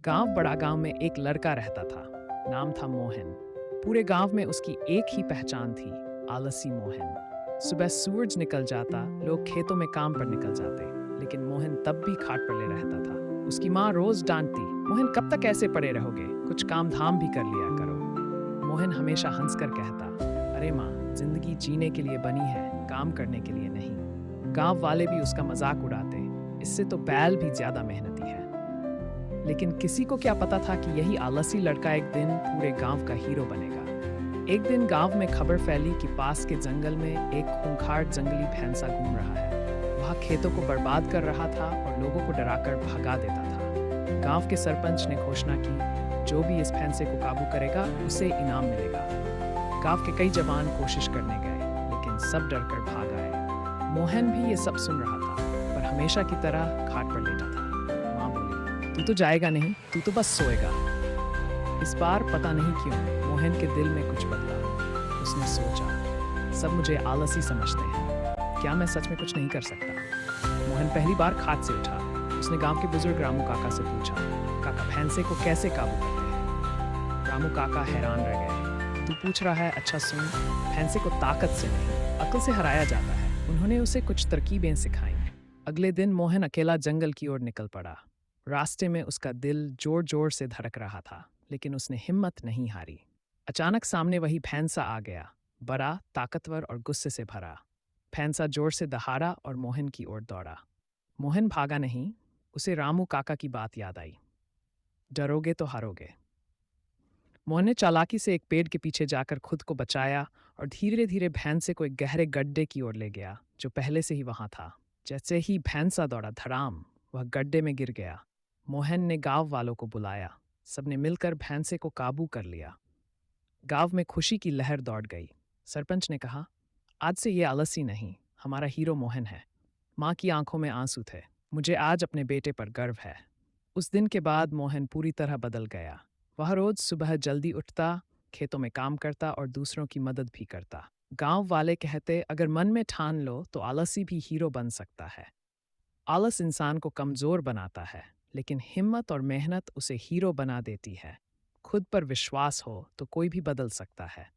बड़ा गांव में एक लड़का रहता था। नाम था मोहन। पूरे गांव में उसकी एक ही पहचान थी, आलसी मोहन। सुबह सूरज निकल जाता, लोग खेतों में काम पर निकल जाते, लेकिन मोहन तब भी खाट पर ले रहता था। उसकी माँ रोज डांटती, मोहन कब तक ऐसे पड़े रहोगे, कुछ काम धाम भी कर लिया करो। मोहन हमेशा हंसकर कहता, अरे माँ, जिंदगी जीने के लिए बनी है, काम करने के लिए नहीं। गांव वाले भी उसका मजाक उड़ाते, इससे तो बैल भी ज्यादा मेहनती है। लेकिन किसी को क्या पता था कि यही आलसी लड़का एक दिन पूरे गांव का हीरो बनेगा। एक दिन गांव में खबर फैली कि पास के जंगल में एक खूंखार जंगली भैंसा घूम रहा है। वह खेतों को बर्बाद कर रहा था और लोगों को डराकर भगा देता था। गांव के सरपंच ने घोषणा की, जो भी इस भैंसे को काबू करेगा उसे इनाम मिलेगा। गांव के कई जवान कोशिश करने गए, लेकिन सब डरकर भाग आए। मोहन भी ये सब सुन रहा था, पर हमेशा की तरह खाट पर लेटा था। माँ बोली, तू तो जाएगा नहीं, तू तो बस सोएगा। इस बार पता नहीं क्यों मोहन के दिल में कुछ बदला। उसने सोचा, सब मुझे आलसी समझते हैं, क्या मैं सच में कुछ नहीं कर सकता। मोहन पहली बार खाट से उठा। उसने गांव के बुजुर्ग रामू काका से पूछा, काका भैंसे को कैसे काबू करते हैं। रामू काका हैरान रह गए। तू पूछ रहा है, अच्छा सुन, भैंसे को ताकत से नहीं, अक्ल से हराया जाता है। उन्होंने उसे कुछ तरकीबें सिखाई। अगले दिन मोहन अकेला जंगल की ओर निकल पड़ा। रास्ते में उसका दिल जोर जोर से धड़क रहा था, लेकिन उसने हिम्मत नहीं हारी। अचानक सामने वही भैंसा आ गया, बड़ा, ताकतवर और गुस्से से भरा। भैंसा जोर से दहाड़ा और मोहन की ओर दौड़ा। मोहन भागा नहीं, उसे रामू काका की बात याद आई, डरोगे तो हारोगे। मोहन ने चालाकी से एक पेड़ के पीछे जाकर खुद को बचाया और धीरे धीरे भैंसे को एक गहरे गड्ढे की ओर ले गया, जो पहले से ही वहां था। जैसे ही भैंसा दौड़ा, धड़ाम, वह गड्ढे में गिर गया। मोहन ने गांव वालों को बुलाया। सबने मिलकर भैंसे को काबू कर लिया। गांव में खुशी की लहर दौड़ गई। सरपंच ने कहा, आज से ये आलसी नहीं, हमारा हीरो मोहन है। माँ की आंखों में आंसू थे। मुझे आज अपने बेटे पर गर्व है। उस दिन के बाद मोहन पूरी तरह बदल गया। वह रोज सुबह जल्दी उठता, खेतों में काम करता और दूसरों की मदद भी करता। गांव वाले कहते, अगर मन में ठान लो तो आलसी भी हीरो बन सकता है। आलस इंसान को कमजोर बनाता है, लेकिन हिम्मत और मेहनत उसे हीरो बना देती है। खुद पर विश्वास हो तो कोई भी बदल सकता है।